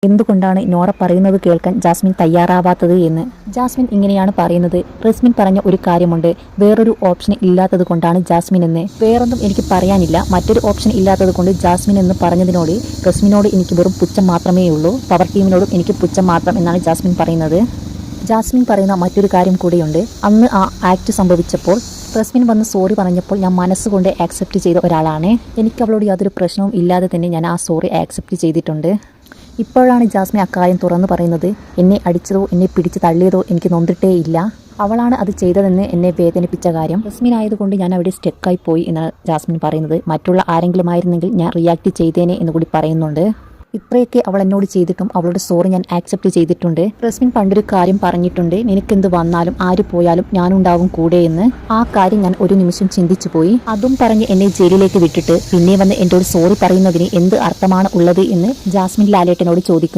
എന്തുകൊണ്ടാണ് നോറ പറയുന്നത് കേൾക്കാൻ ജാസ്മിൻ തയ്യാറാവാത്തത് എന്ന്. ജാസ്മിൻ ഇങ്ങനെയാണ് പറയുന്നത്. റസ്മിൻ പറഞ്ഞ ഒരു കാര്യമുണ്ട്, വേറൊരു ഓപ്ഷൻ ഇല്ലാത്തത് കൊണ്ടാണ് ജാസ്മിൻ എന്ന്. വേറൊന്നും എനിക്ക് പറയാനില്ല. മറ്റൊരു ഓപ്ഷൻ ഇല്ലാത്തത് കൊണ്ട് ജാസ്മിൻ എന്ന് പറഞ്ഞതിനോട് റസ്മിനോട് എനിക്ക് വെറും പുച്ഛം മാത്രമേ ഉള്ളൂ. പവർ ടീമിനോടും എനിക്ക് പുച്ഛം മാത്രം എന്നാണ് ജാസ്മിൻ പറയുന്നത്. ജാസ്മിൻ പറയുന്ന മറ്റൊരു കാര്യം കൂടിയുണ്ട്. അന്ന് ആ ആക്ട് സംഭവിച്ചപ്പോൾ റസ്മിൻ വന്ന് സോറി പറഞ്ഞപ്പോൾ ഞാൻ മനസ്സുകൊണ്ട് ആക്സെപ്റ്റ് ചെയ്ത ഒരാളാണ്. എനിക്ക് അവളോട് യാതൊരു പ്രശ്നവും ഇല്ലാതെ തന്നെ ഞാൻ ആ സോറി ആക്സെപ്റ്റ് ചെയ്തിട്ടുണ്ട്. ഇപ്പോഴാണ് ജാസ്മിൻ അക്കാര്യം തുറന്നു പറയുന്നത്. എന്നെ അടിച്ചതോ എന്നെ പിടിച്ച് തള്ളിയതോ എനിക്ക് നൊന്തിട്ടേ ഇല്ല. അവളാണ് അത് ചെയ്തതെന്ന് എന്നെ വേദനിപ്പിച്ച കാര്യം. റസ്മിൻ ആയതുകൊണ്ട് ഞാൻ അവിടെ സ്റ്റക്കായി പോയി എന്നാണ് ജാസ്മിൻ പറയുന്നത്. മറ്റുള്ള ആരെങ്കിലും ആയിരുന്നെങ്കിൽ ഞാൻ റിയാക്ട് ചെയ്തേനെ എന്ന് കൂടി പറയുന്നുണ്ട്. ഇത്രയൊക്കെ അവൾ എന്നോട് ചെയ്തിട്ടും അവളുടെ സോറി ഞാൻ ആക്സെപ്റ്റ് ചെയ്തിട്ടുണ്ട്. റസ്മിൻ പണ്ടൊരു കാര്യം പറഞ്ഞിട്ടുണ്ട്, നിനക്കെന്ത് വന്നാലും ആര് പോയാലും ഞാനുണ്ടാവും കൂടെ എന്ന്. ആ കാര്യം ഞാൻ ഒരു നിമിഷം ചിന്തിച്ചു പോയി. അതും പറഞ്ഞ് എന്നെ ജയിലിലേക്ക് വിട്ടിട്ട് പിന്നെ വന്ന് എന്നോട് സോറി പറയുന്നതിന് എന്ത് അർത്ഥമാണ് ഉള്ളത് എന്ന് ജാസ്മിൻ ലാലേട്ടനോട് ചോദിക്കും.